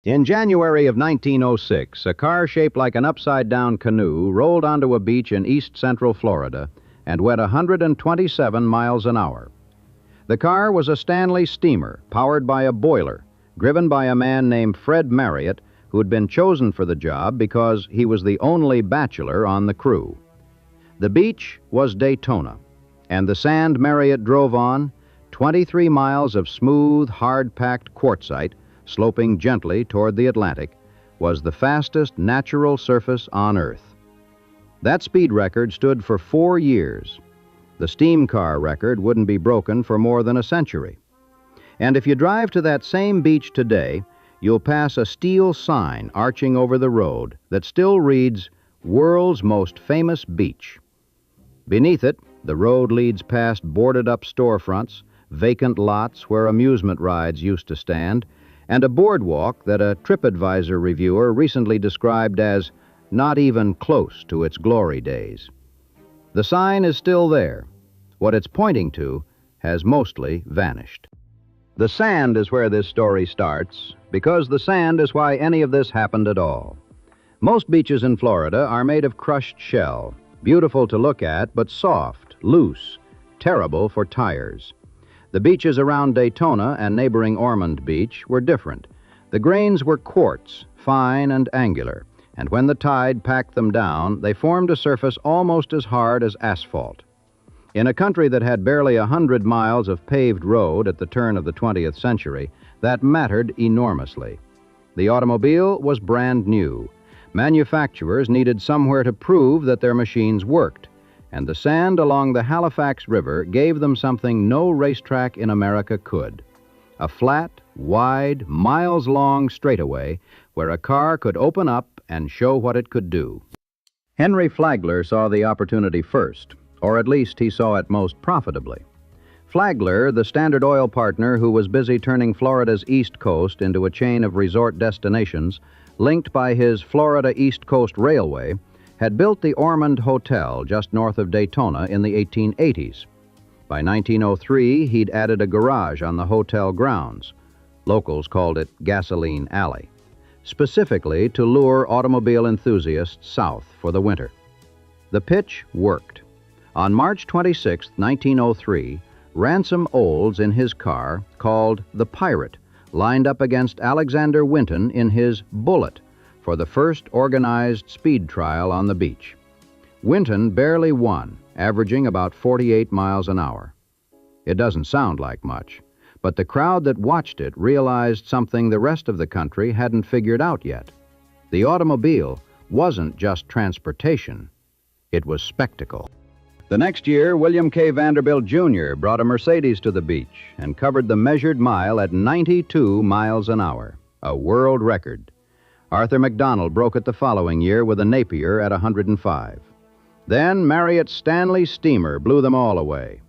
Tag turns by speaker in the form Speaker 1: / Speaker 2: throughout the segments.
Speaker 1: In January of 1906, a car shaped like an upside-down canoe rolled onto a beach in east-central Florida and went 127 miles an hour. The car was a Stanley steamer powered by a boiler, driven by a man named Fred Marriott, who'd been chosen for the job because he was the only bachelor on the crew. The beach was Daytona, and the sand Marriott drove on, 23 miles of smooth, hard-packed quartzite, sloping gently toward the Atlantic, was the fastest natural surface on Earth. That speed record stood for 4 years. The steam car record wouldn't be broken for more than a century. And if you drive to that same beach today, you'll pass a steel sign arching over the road that still reads, "World's Most Famous Beach." Beneath it, the road leads past boarded-up storefronts, vacant lots where amusement rides used to stand, and a boardwalk that a TripAdvisor reviewer recently described as not even close to its glory days. The sign is still there. What it's pointing to has mostly vanished. The sand is where this story starts, because the sand is why any of this happened at all. Most beaches in Florida are made of crushed shell, beautiful to look at, but soft, loose, terrible for tires. The beaches around Daytona and neighboring Ormond Beach were different. The grains were quartz, fine and angular, and when the tide packed them down, they formed a surface almost as hard as asphalt. In a country that had barely 100 miles of paved road at the turn of the 20th century, that mattered enormously. The automobile was brand new. Manufacturers needed somewhere to prove that their machines worked, and the sand along the Halifax River gave them something no racetrack in America could: a flat, wide, miles-long straightaway where a car could open up and show what it could do. Henry Flagler saw the opportunity first, or at least he saw it most profitably. Flagler, the Standard Oil partner who was busy turning Florida's East Coast into a chain of resort destinations, linked by his Florida East Coast Railway, had built the Ormond Hotel just north of Daytona in the 1880s. By 1903, he'd added a garage on the hotel grounds. Locals called it Gasoline Alley, specifically to lure automobile enthusiasts south for the winter. The pitch worked. On March 26, 1903, Ransom Olds in his car, called the Pirate, lined up against Alexander Winton in his Bullet for the first organized speed trial on the beach. Winton barely won, averaging about 48 miles an hour. It doesn't sound like much, but the crowd that watched it realized something the rest of the country hadn't figured out yet. The automobile wasn't just transportation, it was spectacle. The next year, William K. Vanderbilt, Jr. brought a Mercedes to the beach and covered the measured mile at 92 miles an hour, a world record. Arthur McDonald broke it the following year with a Napier at 105. Then Marriott's Stanley steamer blew them all away.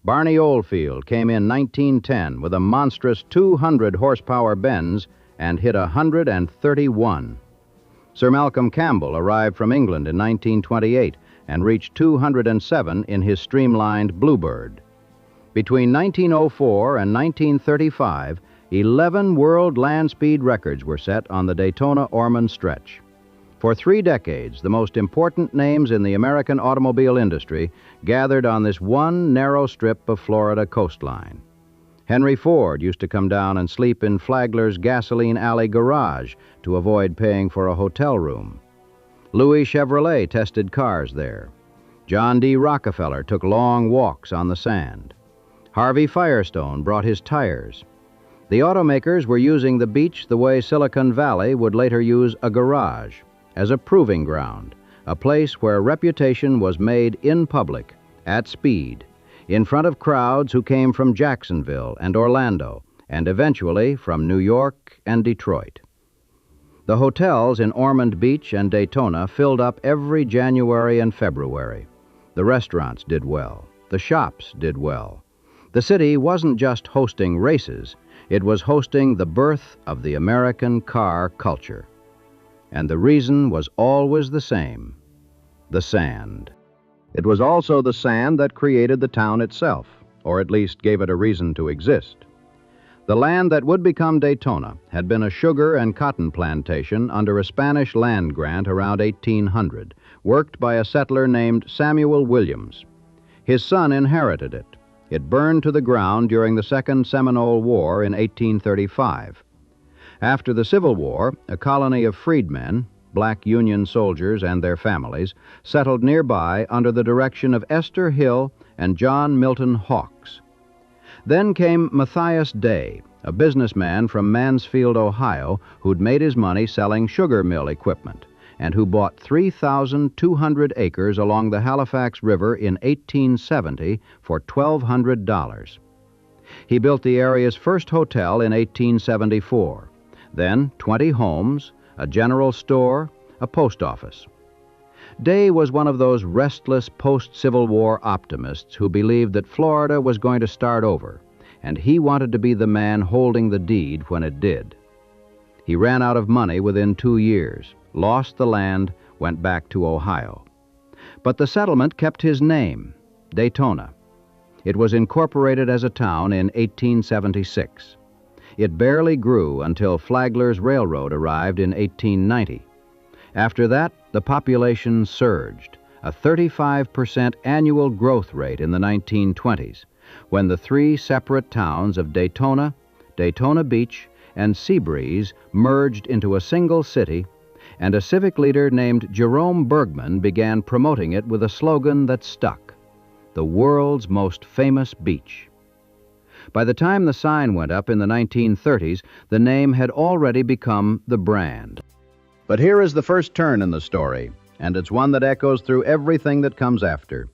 Speaker 1: Barney Oldfield came in 1910 with a monstrous 200-horsepower Benz and hit 131. Sir Malcolm Campbell arrived from England in 1928 and reached 207 in his streamlined Bluebird. Between 1904 and 1935, 11 world land speed records were set on the Daytona-Ormond stretch. For 3 decades, the most important names in the American automobile industry gathered on this one narrow strip of Florida coastline. Henry Ford used to come down and sleep in Flagler's Gasoline Alley garage to avoid paying for a hotel room. Louis Chevrolet tested cars there. John D. Rockefeller took long walks on the sand. Harvey Firestone brought his tires. The automakers were using the beach the way Silicon Valley would later use a garage, as a proving ground, a place where reputation was made in public, at speed, in front of crowds who came from Jacksonville and Orlando, and eventually from New York and Detroit. The hotels in Ormond Beach and Daytona filled up every January and February. The restaurants did well. The shops did well. The city wasn't just hosting races, it was hosting the birth of the American car culture. And the reason was always the same: the sand. It was also the sand that created the town itself, or at least gave it a reason to exist. The land that would become Daytona had been a sugar and cotton plantation under a Spanish land grant around 1800, worked by a settler named Samuel Williams. His son inherited it. It burned to the ground during the Second Seminole War in 1835. After the Civil War, a colony of freedmen, black Union soldiers and their families, settled nearby under the direction of Esther Hill and John Milton Hawks. Then came Matthias Day, a businessman from Mansfield, Ohio, who'd made his money selling sugar mill equipment and who bought 3,200 acres along the Halifax River in 1870 for $1,200. He built the area's first hotel in 1874, then 20 homes, a general store, a post office. Day was one of those restless post-Civil War optimists who believed that Florida was going to start over, and he wanted to be the man holding the deed when it did. He ran out of money within 2 years, lost the land, went back to Ohio. But the settlement kept his name, Daytona. It was incorporated as a town in 1876. It barely grew until Flagler's Railroad arrived in 1890. After that, the population surged, a 35% annual growth rate in the 1920s, when the three separate towns of Daytona, Daytona Beach, and Seabreeze merged into a single city, and a civic leader named Jerome Bergman began promoting it with a slogan that stuck: the world's most famous beach. By the time the sign went up in the 1930s, the name had already become the brand. But here is the first turn in the story, and it's one that echoes through everything that comes after.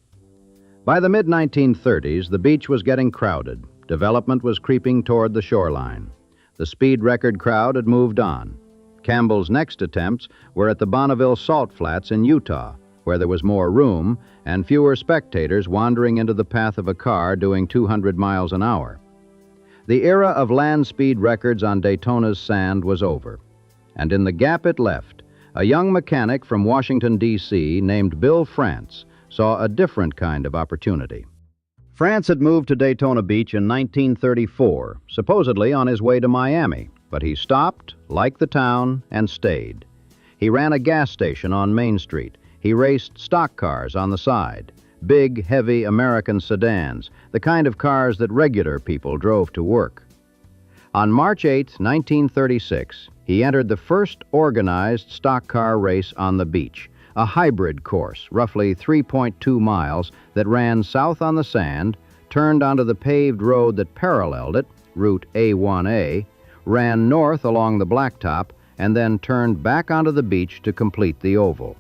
Speaker 1: By the mid-1930s, the beach was getting crowded. Development was creeping toward the shoreline. The speed record crowd had moved on. Campbell's next attempts were at the Bonneville Salt Flats in Utah, where there was more room and fewer spectators wandering into the path of a car doing 200 miles an hour. The era of land speed records on Daytona's sand was over, and in the gap it left, a young mechanic from Washington, D.C., named Bill France, saw a different kind of opportunity. France had moved to Daytona Beach in 1934, supposedly on his way to Miami, but he stopped, liked the town, and stayed. He ran a gas station on Main Street. He raced stock cars on the side, big, heavy American sedans, the kind of cars that regular people drove to work. On March 8, 1936, he entered the first organized stock car race on the beach, a hybrid course, roughly 3.2 miles, that ran south on the sand, turned onto the paved road that paralleled it, Route A1A, ran north along the blacktop, and then turned back onto the beach to complete the oval.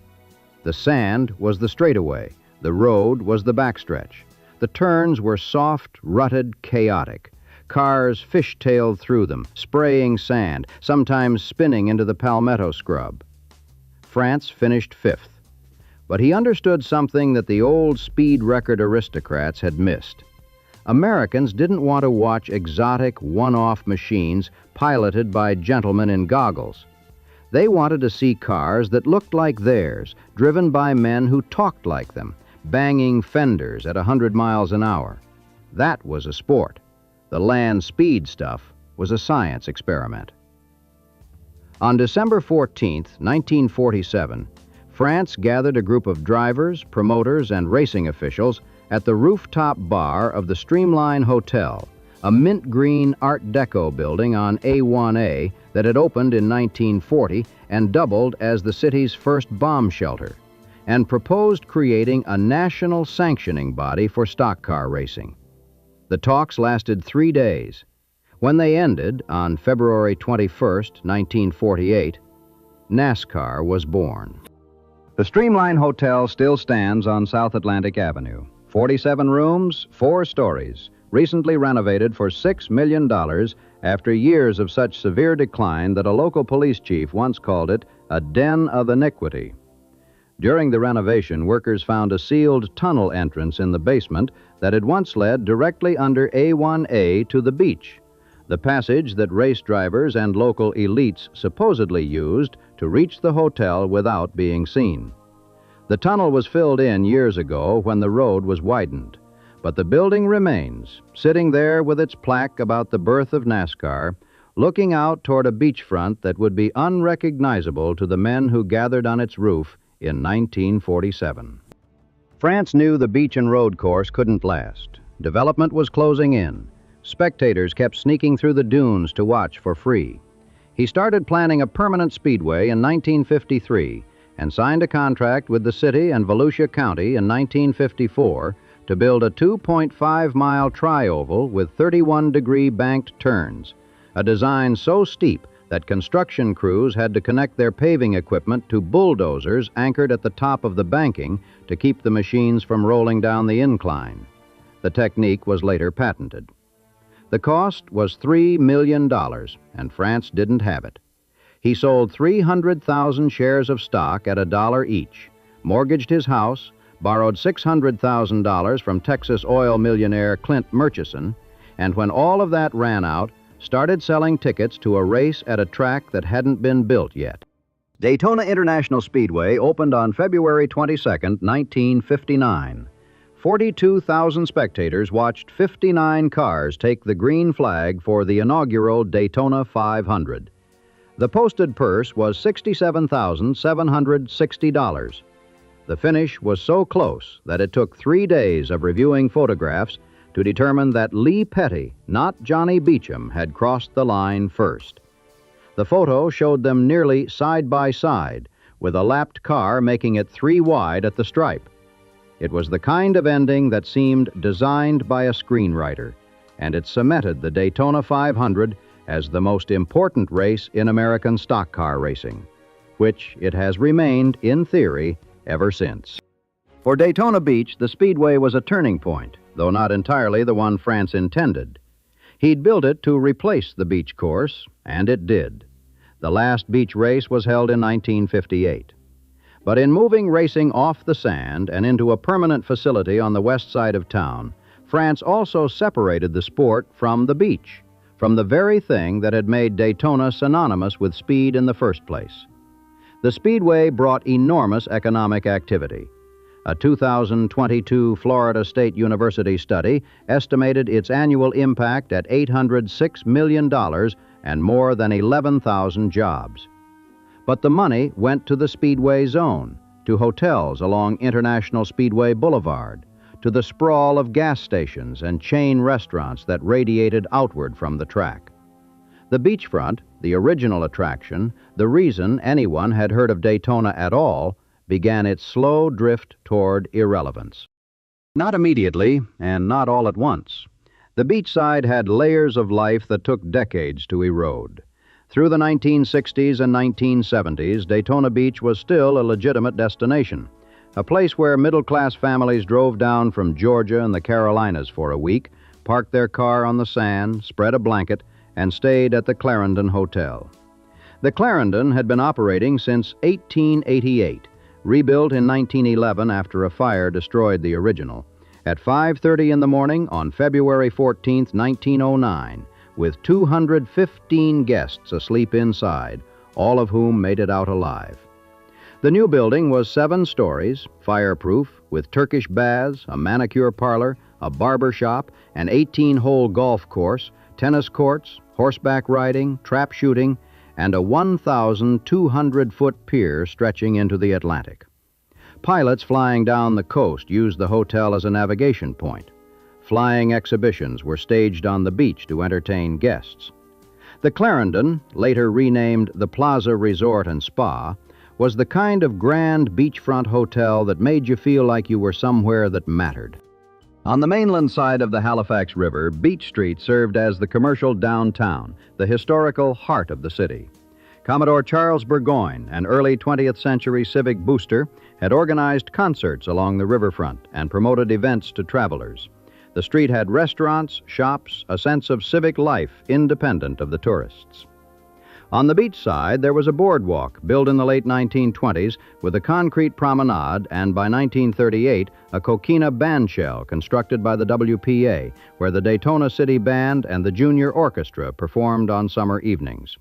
Speaker 1: The sand was the straightaway. The road was the backstretch. The turns were soft, rutted, chaotic. Cars fishtailed through them, spraying sand, sometimes spinning into the palmetto scrub. France finished fifth. But he understood something that the old speed record aristocrats had missed. Americans didn't want to watch exotic, one-off machines piloted by gentlemen in goggles. They wanted to see cars that looked like theirs, driven by men who talked like them, banging fenders at 100 miles an hour. That was a sport. The land speed stuff was a science experiment. On December 14, 1947, France gathered a group of drivers, promoters, and racing officials at the rooftop bar of the Streamline Hotel, a mint green Art Deco building on A1A that had opened in 1940 and doubled as the city's first bomb shelter, and proposed creating a national sanctioning body for stock car racing. The talks lasted 3 days. When they ended on February 21, 1948, NASCAR was born. The Streamline Hotel still stands on South Atlantic Avenue. 47 rooms, 4 stories, recently renovated for $6 million after years of such severe decline that a local police chief once called it a den of iniquity. During the renovation, workers found a sealed tunnel entrance in the basement that had once led directly under A1A to the beach, the passage that race drivers and local elites supposedly used to reach the hotel without being seen. The tunnel was filled in years ago when the road was widened, But the building remains, sitting there with its plaque about the birth of NASCAR, looking out toward a beachfront that would be unrecognizable to the men who gathered on its roof in 1947. France knew the beach and road course couldn't last. Development was closing in. Spectators kept sneaking through the dunes to watch for free. He started planning a permanent speedway in 1953 and signed a contract with the city and Volusia County in 1954 to build a 2.5-mile tri-oval with 31-degree banked turns, a design so steep that construction crews had to connect their paving equipment to bulldozers anchored at the top of the banking to keep the machines from rolling down the incline. The technique was later patented. The cost was $3 million, and France didn't have it. He sold 300,000 shares of stock at $1 each, mortgaged his house, borrowed $600,000 from Texas oil millionaire Clint Murchison, and when all of that ran out, started selling tickets to a race at a track that hadn't been built yet. Daytona International Speedway opened on February 22, 1959. 42,000 spectators watched 59 cars take the green flag for the inaugural Daytona 500. The posted purse was $67,760. The finish was so close that it took 3 days of reviewing photographs to determine that Lee Petty, not Johnny Beecham, had crossed the line first. The photo showed them nearly side by side, with a lapped car making it 3 wide at the stripe. It was the kind of ending that seemed designed by a screenwriter, and it cemented the Daytona 500 as the most important race in American stock car racing, which it has remained, in theory, ever since. For Daytona Beach, the Speedway was a turning point, though not entirely the one France intended. He'd built it to replace the beach course, and it did. The last beach race was held in 1958. But in moving racing off the sand and into a permanent facility on the west side of town, France also separated the sport from the beach, from the very thing that had made Daytona synonymous with speed in the first place. The Speedway brought enormous economic activity. A 2022 Florida State University study estimated its annual impact at $806 million and more than 11,000 jobs. But the money went to the Speedway zone, to hotels along International Speedway Boulevard, to the sprawl of gas stations and chain restaurants that radiated outward from the track. The beachfront, the original attraction, the reason anyone had heard of Daytona at all, began its slow drift toward irrelevance. Not immediately, and not all at once. The beachside had layers of life that took decades to erode. Through the 1960s and 1970s, Daytona Beach was still a legitimate destination, a place where middle-class families drove down from Georgia and the Carolinas for a week, parked their car on the sand, spread a blanket, and stayed at the Clarendon Hotel. The Clarendon had been operating since 1888, rebuilt in 1911 after a fire destroyed the original, at 5:30 in the morning on February 14, 1909, with 215 guests asleep inside, all of whom made it out alive. The new building was 7 stories, fireproof, with Turkish baths, a manicure parlor, a barber shop, an 18-hole golf course, tennis courts, horseback riding, trap shooting, and a 1,200-foot pier stretching into the Atlantic. Pilots flying down the coast used the hotel as a navigation point. Flying exhibitions were staged on the beach to entertain guests. The Clarendon, later renamed the Plaza Resort and Spa, was the kind of grand beachfront hotel that made you feel like you were somewhere that mattered. On the mainland side of the Halifax River, Beach Street served as the commercial downtown, the historical heart of the city. Commodore Charles Burgoyne, an early 20th century civic booster, had organized concerts along the riverfront and promoted events to travelers. The street had restaurants, shops, a sense of civic life independent of the tourists. On the beach side, there was a boardwalk built in the late 1920s with a concrete promenade and by 1938, a coquina bandshell constructed by the WPA, where the Daytona City Band and the Junior Orchestra performed on summer evenings.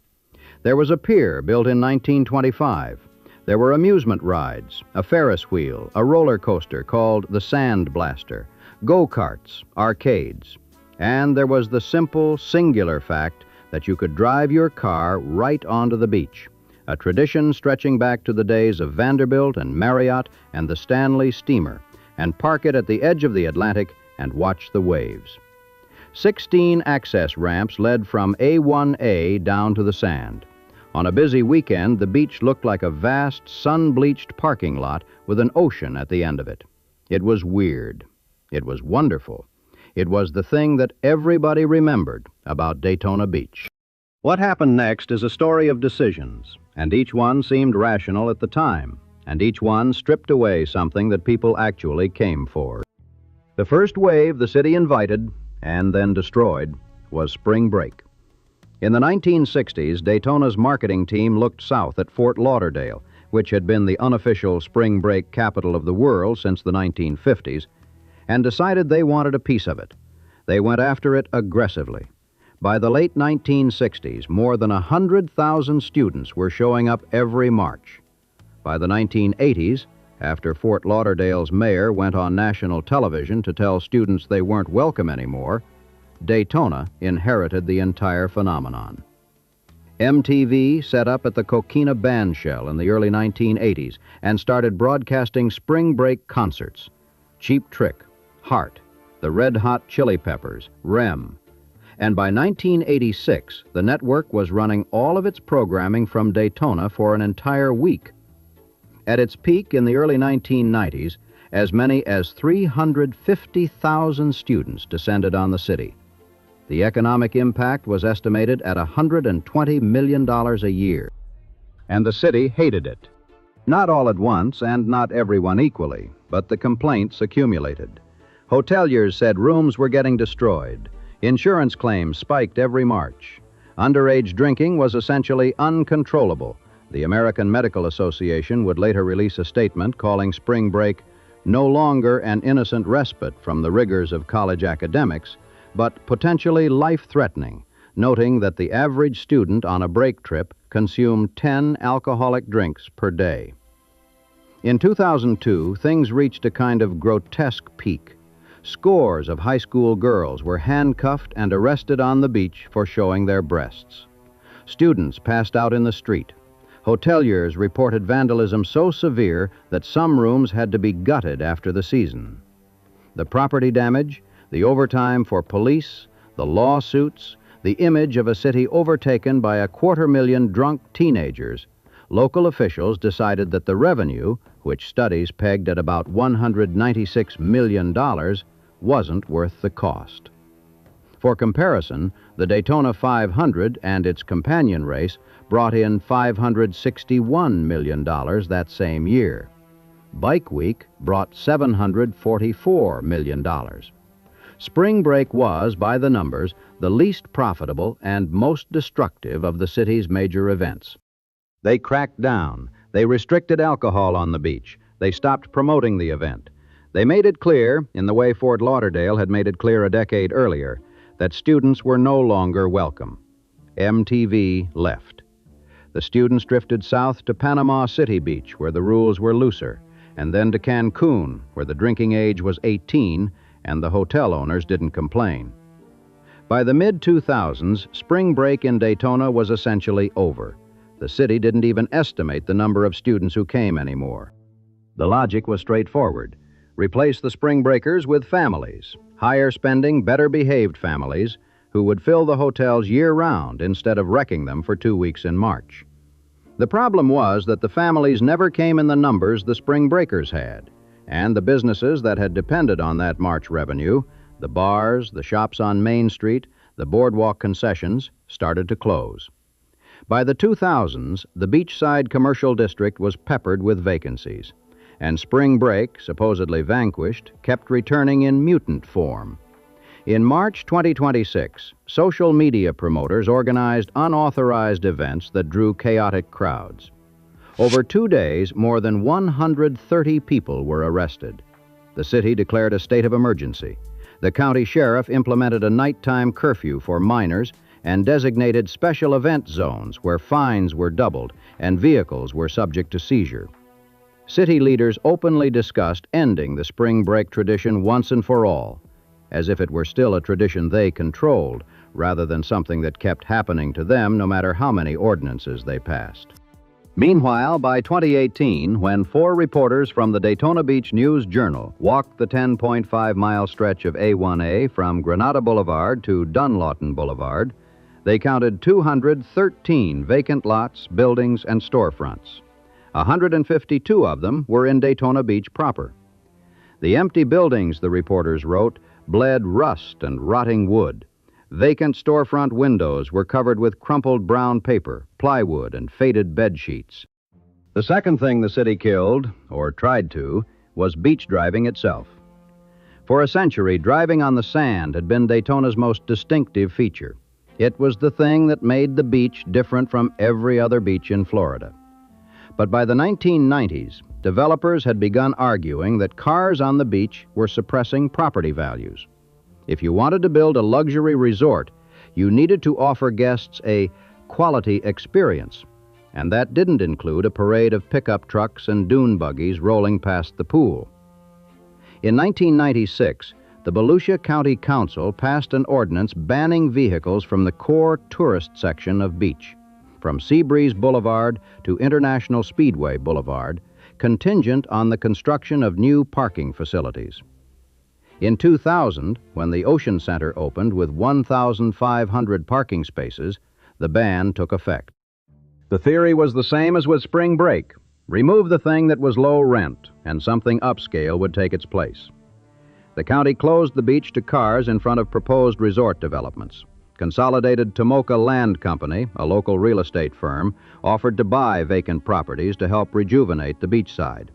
Speaker 1: There was a pier built in 1925. There were amusement rides, a Ferris wheel, a roller coaster called the Sand Blaster, go-karts, arcades, and there was the simple, singular fact that you could drive your car right onto the beach, a tradition stretching back to the days of Vanderbilt and Marriott and the Stanley steamer, and park it at the edge of the Atlantic and watch the waves. 16 access ramps led from A1A down to the sand. On a busy weekend, the beach looked like a vast, sun-bleached parking lot with an ocean at the end of it. It was weird. It was wonderful. It was the thing that everybody remembered about Daytona Beach. What happened next is a story of decisions, and each one seemed rational at the time, and each one stripped away something that people actually came for. The first wave the city invited, and then destroyed, was spring break. In the 1960s, Daytona's marketing team looked south at Fort Lauderdale, which had been the unofficial spring break capital of the world since the 1950s, and decided they wanted a piece of it. They went after it aggressively. By the late 1960s, more than 100,000 students were showing up every March. By the 1980s, after Fort Lauderdale's mayor went on national television to tell students they weren't welcome anymore, Daytona inherited the entire phenomenon. MTV set up at the Coquina Bandshell in the early 1980s and started broadcasting spring break concerts. Cheap Trick, Heart, the Red Hot Chili Peppers, Rem. And by 1986, the network was running all of its programming from Daytona for an entire week. At its peak in the early 1990s, as many as 350,000 students descended on the city. The economic impact was estimated at $120 million a year. And the city hated it. Not all at once and not everyone equally, but the complaints accumulated. Hoteliers said rooms were getting destroyed. Insurance claims spiked every March. Underage drinking was essentially uncontrollable. The American Medical Association would later release a statement calling spring break no longer an innocent respite from the rigors of college academics, but potentially life-threatening, noting that the average student on a break trip consumed 10 alcoholic drinks per day. In 2002, things reached a kind of grotesque peak. Scores of high school girls were handcuffed and arrested on the beach for showing their breasts. Students passed out in the street. Hoteliers reported vandalism so severe that some rooms had to be gutted after the season. The property damage, the overtime for police, the lawsuits, the image of a city overtaken by 250,000 drunk teenagers, local officials decided that the revenue, which studies pegged at about $196 million, wasn't worth the cost. For comparison, the Daytona 500 and its companion race brought in $561 million that same year. Bike Week brought $744 million. Spring break was, by the numbers, the least profitable and most destructive of the city's major events. They cracked down. They restricted alcohol on the beach. They stopped promoting the event. They made it clear, in the way Fort Lauderdale had made it clear a decade earlier, that students were no longer welcome. MTV left. The students drifted south to Panama City Beach, where the rules were looser, and then to Cancun, where the drinking age was 18, and the hotel owners didn't complain. By the mid-2000s, spring break in Daytona was essentially over. The city didn't even estimate the number of students who came anymore. The logic was straightforward. Replace the spring breakers with families, higher spending, better behaved families, who would fill the hotels year-round instead of wrecking them for 2 weeks in March. The problem was that the families never came in the numbers the spring breakers had, and the businesses that had depended on that March revenue, the bars, the shops on Main Street, the boardwalk concessions, started to close. By the 2000s, the beachside commercial district was peppered with vacancies, and spring break, supposedly vanquished, kept returning in mutant form. In March 2026, social media promoters organized unauthorized events that drew chaotic crowds. Over 2 days, more than 130 people were arrested. The city declared a state of emergency. The county sheriff implemented a nighttime curfew for minors and designated special event zones where fines were doubled and vehicles were subject to seizure. City leaders openly discussed ending the spring break tradition once and for all, as if it were still a tradition they controlled, rather than something that kept happening to them no matter how many ordinances they passed. Meanwhile, by 2018, when 4 reporters from the Daytona Beach News-Journal walked the 10.5-mile stretch of A1A from Granada Boulevard to Dunlawton Boulevard, they counted 213 vacant lots, buildings, and storefronts. 152 of them were in Daytona Beach proper. The empty buildings, the reporters wrote, bled rust and rotting wood. Vacant storefront windows were covered with crumpled brown paper, plywood, and faded bed sheets. The second thing the city killed, or tried to, was beach driving itself. For a century, driving on the sand had been Daytona's most distinctive feature. It was the thing that made the beach different from every other beach in Florida. But by the 1990s, developers had begun arguing that cars on the beach were suppressing property values. If you wanted to build a luxury resort, you needed to offer guests a quality experience, and that didn't include a parade of pickup trucks and dune buggies rolling past the pool. In 1996, the Volusia County Council passed an ordinance banning vehicles from the core tourist section of beach, from Seabreeze Boulevard to International Speedway Boulevard, contingent on the construction of new parking facilities. In 2000, when the Ocean Center opened with 1,500 parking spaces, the ban took effect. The theory was the same as with spring break. Remove the thing that was low rent, and something upscale would take its place. The county closed the beach to cars in front of proposed resort developments. Consolidated Tomoka Land Company, a local real estate firm, offered to buy vacant properties to help rejuvenate the beachside.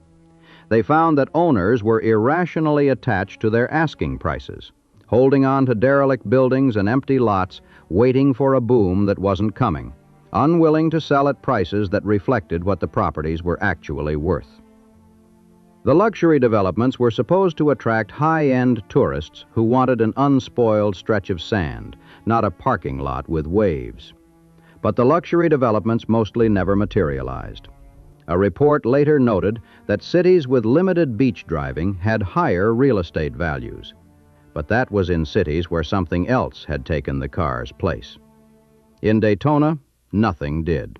Speaker 1: They found that owners were irrationally attached to their asking prices, holding on to derelict buildings and empty lots, waiting for a boom that wasn't coming, unwilling to sell at prices that reflected what the properties were actually worth. The luxury developments were supposed to attract high-end tourists who wanted an unspoiled stretch of sand, not a parking lot with waves. But the luxury developments mostly never materialized. A report later noted that cities with limited beach driving had higher real estate values. But that was in cities where something else had taken the car's place. In Daytona, nothing did.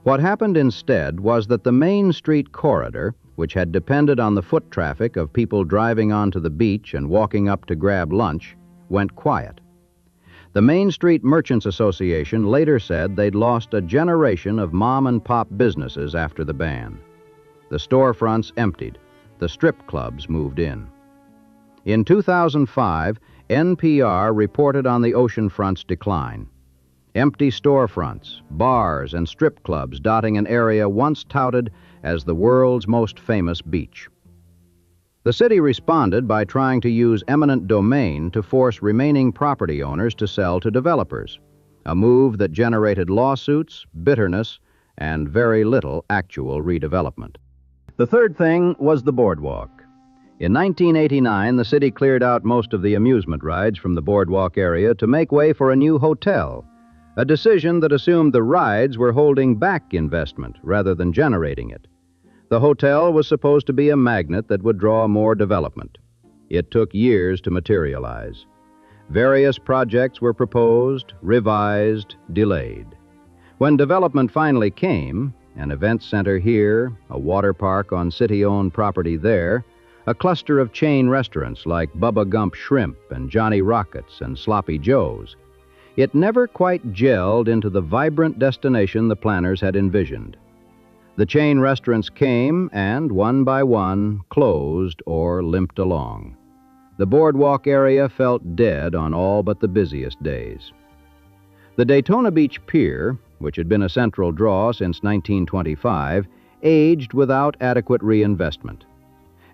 Speaker 1: What happened instead was that the Main Street corridor, which had depended on the foot traffic of people driving onto the beach and walking up to grab lunch, went quiet. The Main Street Merchants Association later said they'd lost a generation of mom-and-pop businesses after the ban. The storefronts emptied. The strip clubs moved in. In 2005, NPR reported on the oceanfront's decline. Empty storefronts, bars, and strip clubs dotting an area once touted as the world's most famous beach. The city responded by trying to use eminent domain to force remaining property owners to sell to developers, a move that generated lawsuits, bitterness, and very little actual redevelopment. The third thing was the boardwalk. In 1989, the city cleared out most of the amusement rides from the boardwalk area to make way for a new hotel, a decision that assumed the rides were holding back investment rather than generating it. The hotel was supposed to be a magnet that would draw more development. It took years to materialize. Various projects were proposed, revised, delayed. When development finally came, an event center here, a water park on city-owned property there, a cluster of chain restaurants like Bubba Gump Shrimp and Johnny Rockets and Sloppy Joe's, it never quite gelled into the vibrant destination the planners had envisioned. The chain restaurants came and, one by one, closed or limped along. The boardwalk area felt dead on all but the busiest days. The Daytona Beach Pier, which had been a central draw since 1925, aged without adequate reinvestment.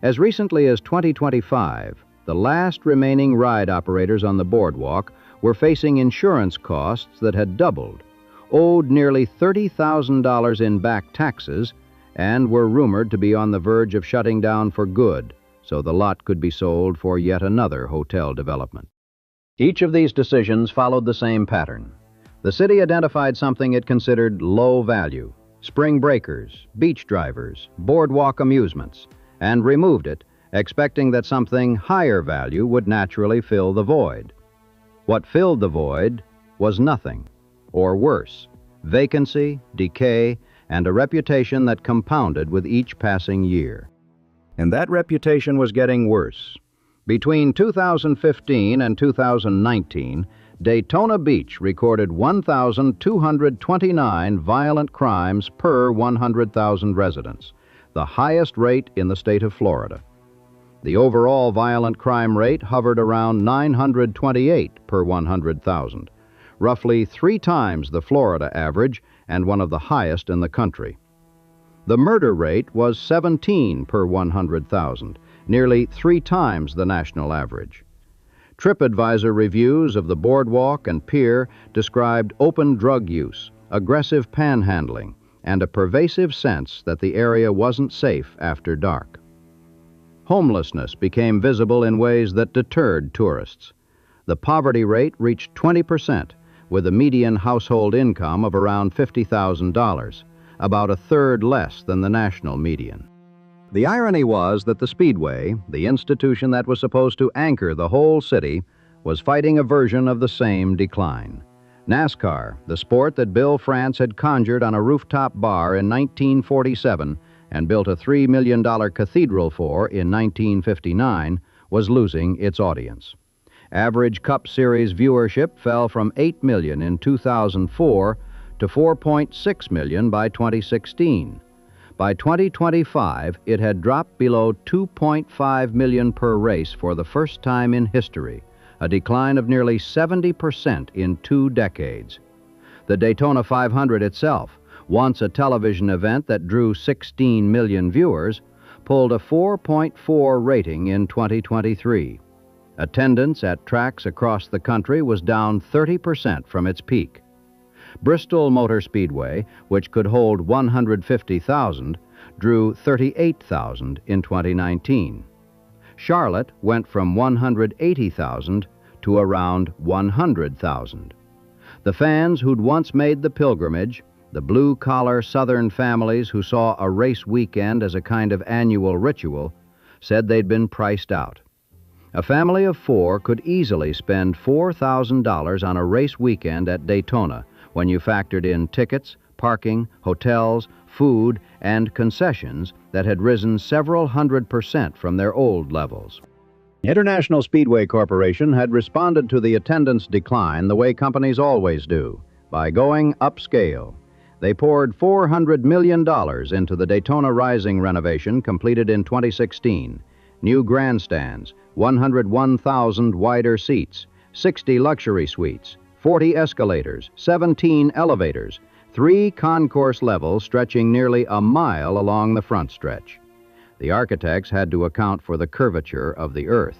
Speaker 1: As recently as 2025, the last remaining ride operators on the boardwalk were facing insurance costs that had doubled, owed nearly $30,000 in back taxes, and were rumored to be on the verge of shutting down for good, so the lot could be sold for yet another hotel development. Each of these decisions followed the same pattern. The city identified something it considered low value, spring breakers, beach drivers, boardwalk amusements, and removed it, expecting that something higher value would naturally fill the void. What filled the void was nothing, or worse, vacancy, decay, and a reputation that compounded with each passing year. And that reputation was getting worse. Between 2015 and 2019, Daytona Beach recorded 1,229 violent crimes per 100,000 residents, the highest rate in the state of Florida. The overall violent crime rate hovered around 928 per 100,000, roughly 3 times the Florida average and one of the highest in the country. The murder rate was 17 per 100,000, nearly 3 times the national average. TripAdvisor reviews of the boardwalk and pier described open drug use, aggressive panhandling, and a pervasive sense that the area wasn't safe after dark. Homelessness became visible in ways that deterred tourists. The poverty rate reached 20%, with a median household income of around $50,000, about a third less than the national median. The irony was that the Speedway, the institution that was supposed to anchor the whole city, was fighting a version of the same decline. NASCAR, the sport that Bill France had conjured on a rooftop bar in 1947 and built a $3 million cathedral for in 1959, was losing its audience. Average Cup Series viewership fell from 8 million in 2004 to 4.6 million by 2016. By 2025, it had dropped below 2.5 million per race for the first time in history, a decline of nearly 70% in 2 decades. The Daytona 500 itself, once a television event that drew 16 million viewers, pulled a 4.4 rating in 2023. Attendance at tracks across the country was down 30% from its peak. Bristol Motor Speedway, which could hold 150,000, drew 38,000 in 2019. Charlotte went from 180,000 to around 100,000. The fans who'd once made the pilgrimage, the blue-collar Southern families who saw a race weekend as a kind of annual ritual, said they'd been priced out. A family of 4 could easily spend $4,000 on a race weekend at Daytona when you factored in tickets, parking, hotels, food, and concessions that had risen several 100% from their old levels. International Speedway Corporation had responded to the attendance decline the way companies always do, by going upscale. They poured $400 million into the Daytona Rising renovation completed in 2016. New grandstands, 101,000 wider seats, 60 luxury suites, 40 escalators, 17 elevators, 3 concourse levels stretching nearly a mile along the front stretch. The architects had to account for the curvature of the earth.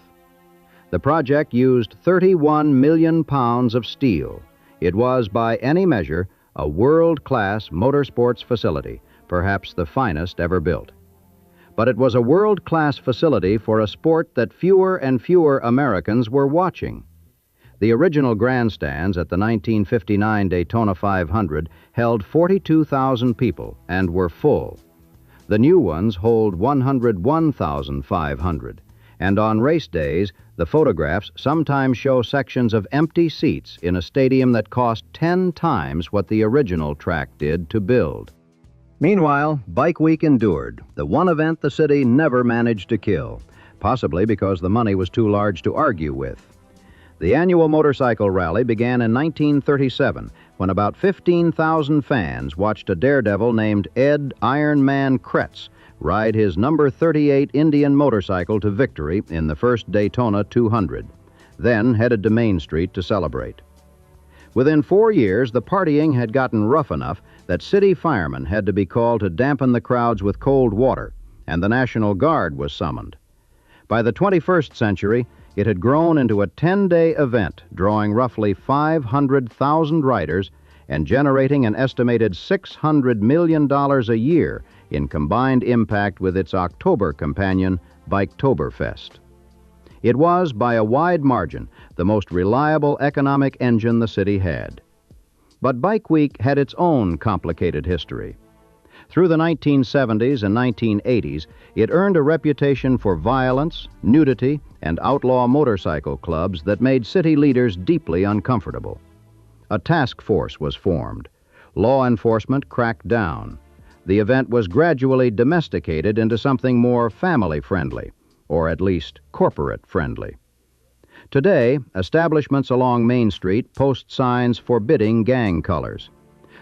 Speaker 1: The project used 31 million pounds of steel. It was, by any measure, a world-class motorsports facility, perhaps the finest ever built. But it was a world-class facility for a sport that fewer and fewer Americans were watching. The original grandstands at the 1959 Daytona 500 held 42,000 people and were full. The new ones hold 101,500, and on race days, the photographs sometimes show sections of empty seats in a stadium that cost 10 times what the original track did to build. Meanwhile, Bike Week endured, the one event the city never managed to kill, possibly because the money was too large to argue with. The annual motorcycle rally began in 1937 when about 15,000 fans watched a daredevil named Ed Iron Man Kretz ride his number 38 Indian motorcycle to victory in the first Daytona 200, then headed to Main Street to celebrate. Within 4 years, the partying had gotten rough enough that city firemen had to be called to dampen the crowds with cold water, and the National Guard was summoned. By the 21st century, it had grown into a 10-day event, drawing roughly 500,000 riders and generating an estimated $600 million a year in combined impact with its October companion, Biketoberfest. It was, by a wide margin, the most reliable economic engine the city had. But Bike Week had its own complicated history. Through the 1970s and 1980s, it earned a reputation for violence, nudity, and outlaw motorcycle clubs that made city leaders deeply uncomfortable. A task force was formed. Law enforcement cracked down. The event was gradually domesticated into something more family-friendly, or at least corporate-friendly. Today, establishments along Main Street post signs forbidding gang colors.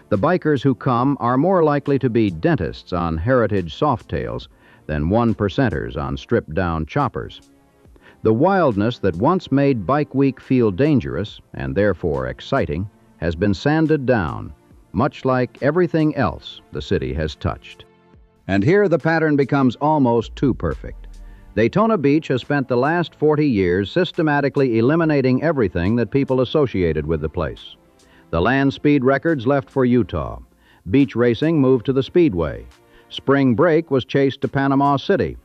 Speaker 1: The bikers who come are more likely to be dentists on heritage softails than one-percenters on stripped-down choppers. The wildness that once made Bike Week feel dangerous, and therefore exciting, has been sanded down, much like everything else the city has touched. And here the pattern becomes almost too perfect. Daytona Beach has spent the last 40 years systematically eliminating everything that people associated with the place. The land speed records left for Utah. Beach racing moved to the Speedway. Spring break was chased to Panama City.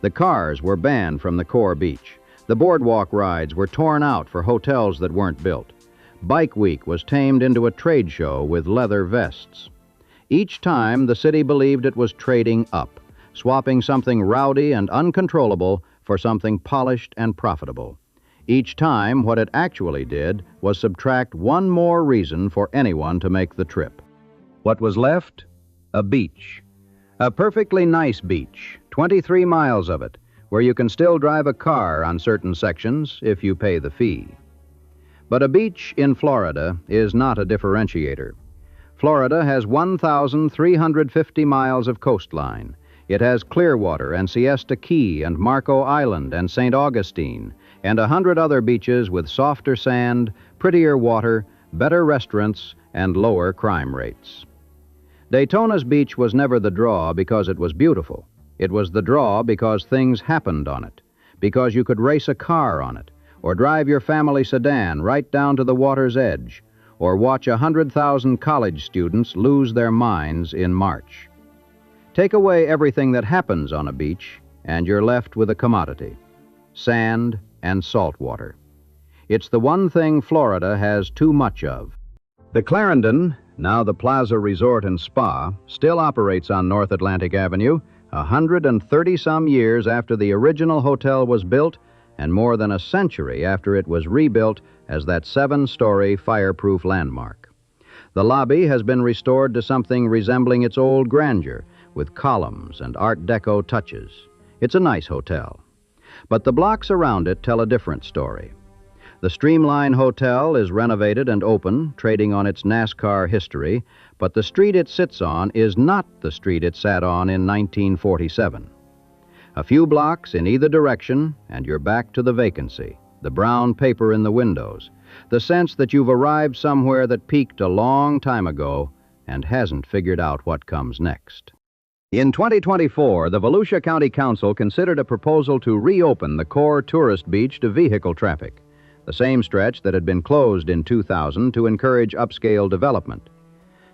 Speaker 1: The cars were banned from the core beach. The boardwalk rides were torn out for hotels that weren't built. Bike Week was tamed into a trade show with leather vests. Each time, the city believed it was trading up, swapping something rowdy and uncontrollable for something polished and profitable. Each time, what it actually did was subtract one more reason for anyone to make the trip. What was left? A beach. A perfectly nice beach, 23 miles of it, where you can still drive a car on certain sections if you pay the fee. But a beach in Florida is not a differentiator. Florida has 1,350 miles of coastline. It has Clearwater and Siesta Key and Marco Island and St. Augustine and 100 other beaches with softer sand, prettier water, better restaurants, and lower crime rates. Daytona's beach was never the draw because it was beautiful. It was the draw because things happened on it, because you could race a car on it, or drive your family sedan right down to the water's edge, or watch 100,000 college students lose their minds in March. Take away everything that happens on a beach, and you're left with a commodity: sand and salt water. It's the one thing Florida has too much of. The Clarendon, now the Plaza Resort and Spa, still operates on North Atlantic Avenue 130-some years after the original hotel was built and more than a century after it was rebuilt as that 7-story fireproof landmark. The lobby has been restored to something resembling its old grandeur, with columns and Art Deco touches. It's a nice hotel. But the blocks around it tell a different story. The Streamline Hotel is renovated and open, trading on its NASCAR history, but the street it sits on is not the street it sat on in 1947. A few blocks in either direction, and you're back to the vacancy, the brown paper in the windows, the sense that you've arrived somewhere that peaked a long time ago and hasn't figured out what comes next. In 2024, the Volusia County Council considered a proposal to reopen the core tourist beach to vehicle traffic, the same stretch that had been closed in 2000 to encourage upscale development.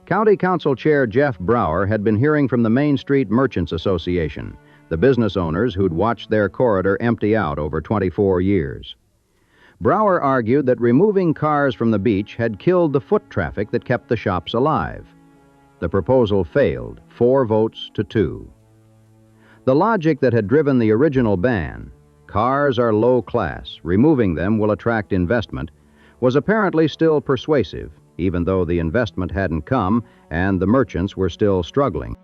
Speaker 1: County Council Chair Jeff Brower had been hearing from the Main Street Merchants Association, the business owners who'd watched their corridor empty out over 24 years. Brower argued that removing cars from the beach had killed the foot traffic that kept the shops alive. The proposal failed, 4 votes to 2. The logic that had driven the original ban, cars are low class, removing them will attract investment, was apparently still persuasive, even though the investment hadn't come and the merchants were still struggling.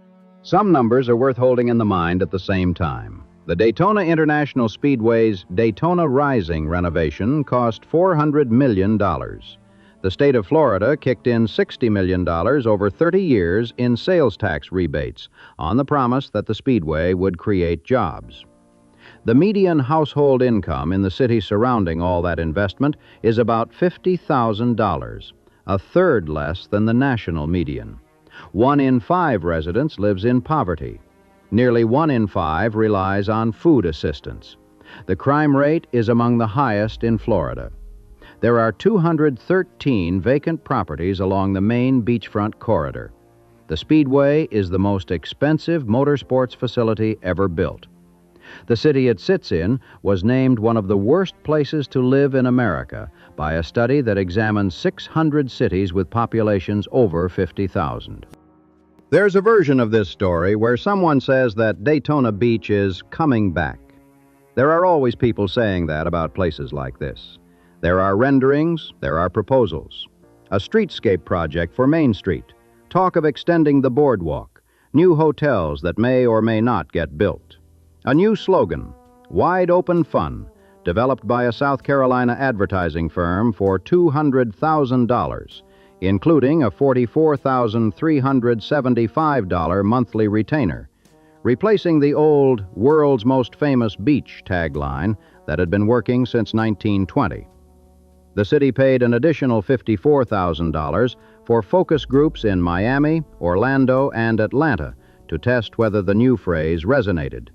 Speaker 1: Some numbers are worth holding in the mind at the same time. The Daytona International Speedway's Daytona Rising renovation cost $400 million. The state of Florida kicked in $60 million over 30 years in sales tax rebates on the promise that the Speedway would create jobs. The median household income in the city surrounding all that investment is about $50,000, a third less than the national median. 1 in 5 residents lives in poverty. Nearly 1 in 5 relies on food assistance. The crime rate is among the highest in Florida. There are 213 vacant properties along the main beachfront corridor. The Speedway is the most expensive motorsports facility ever built. The city it sits in was named one of the worst places to live in America by a study that examined 600 cities with populations over 50,000. There's a version of this story where someone says that Daytona Beach is coming back. There are always people saying that about places like this. There are renderings, there are proposals. A streetscape project for Main Street, talk of extending the boardwalk, new hotels that may or may not get built. A new slogan, Wide Open Fun, developed by a South Carolina advertising firm for $200,000, including a $44,375 monthly retainer, replacing the old World's Most Famous Beach tagline that had been working since 1920. The city paid an additional $54,000 for focus groups in Miami, Orlando, and Atlanta to test whether the new phrase resonated.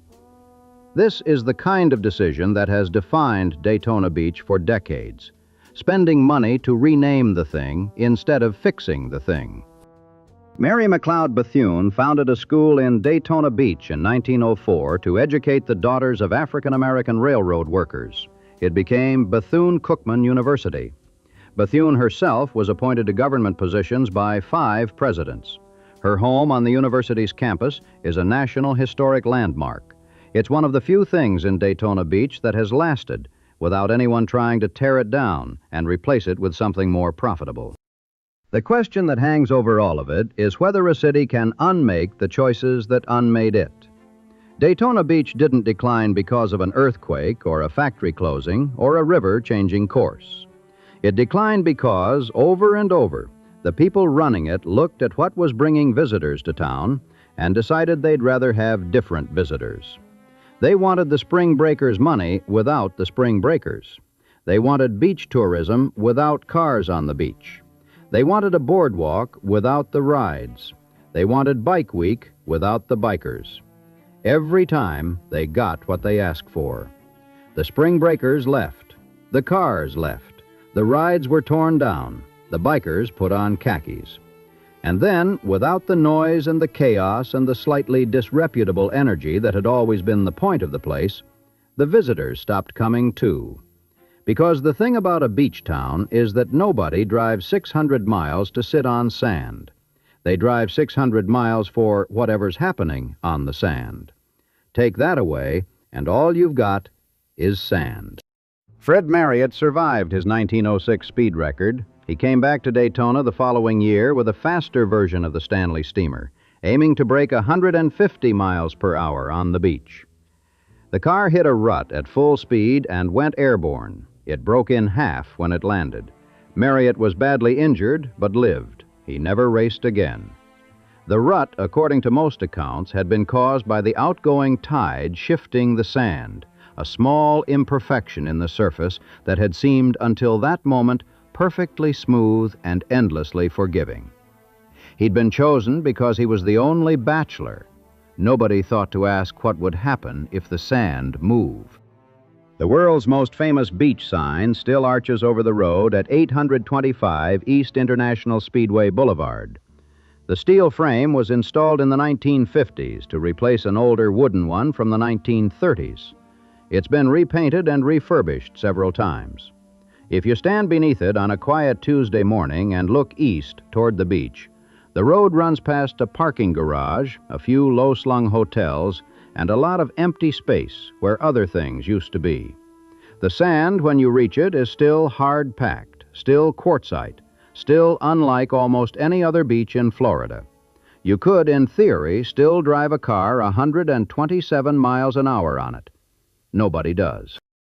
Speaker 1: This is the kind of decision that has defined Daytona Beach for decades, spending money to rename the thing instead of fixing the thing. Mary McLeod Bethune founded a school in Daytona Beach in 1904 to educate the daughters of African-American railroad workers. It became Bethune-Cookman University. Bethune herself was appointed to government positions by 5 presidents. Her home on the university's campus is a National Historic Landmark. It's one of the few things in Daytona Beach that has lasted without anyone trying to tear it down and replace it with something more profitable. The question that hangs over all of it is whether a city can unmake the choices that unmade it. Daytona Beach didn't decline because of an earthquake or a factory closing or a river changing course. It declined because, over and over, the people running it looked at what was bringing visitors to town and decided they'd rather have different visitors. They wanted the spring breakers' money without the spring breakers. They wanted beach tourism without cars on the beach. They wanted a boardwalk without the rides. They wanted Bike Week without the bikers. Every time, they got what they asked for. The spring breakers left. The cars left. The rides were torn down. The bikers put on khakis. And then, without the noise and the chaos and the slightly disreputable energy that had always been the point of the place, the visitors stopped coming too. Because the thing about a beach town is that nobody drives 600 miles to sit on sand. They drive 600 miles for whatever's happening on the sand. Take that away, and all you've got is sand. Fred Marriott survived his 1906 speed record. He came back to Daytona the following year with a faster version of the Stanley steamer, aiming to break 150 miles per hour on the beach. The car hit a rut at full speed and went airborne. It broke in half when it landed. Marriott was badly injured, but lived. He never raced again. The rut, according to most accounts, had been caused by the outgoing tide shifting the sand, a small imperfection in the surface that had seemed until that moment perfectly smooth and endlessly forgiving. He'd been chosen because he was the only bachelor. Nobody thought to ask what would happen if the sand moved. The world's most famous beach sign still arches over the road at 825 East International Speedway Boulevard. The steel frame was installed in the 1950s to replace an older wooden one from the 1930s. It's been repainted and refurbished several times. If you stand beneath it on a quiet Tuesday morning and look east toward the beach, the road runs past a parking garage, a few low-slung hotels, and a lot of empty space where other things used to be. The sand, when you reach it, is still hard-packed, still quartzite, still unlike almost any other beach in Florida. You could, in theory, still drive a car 127 miles an hour on it. Nobody does.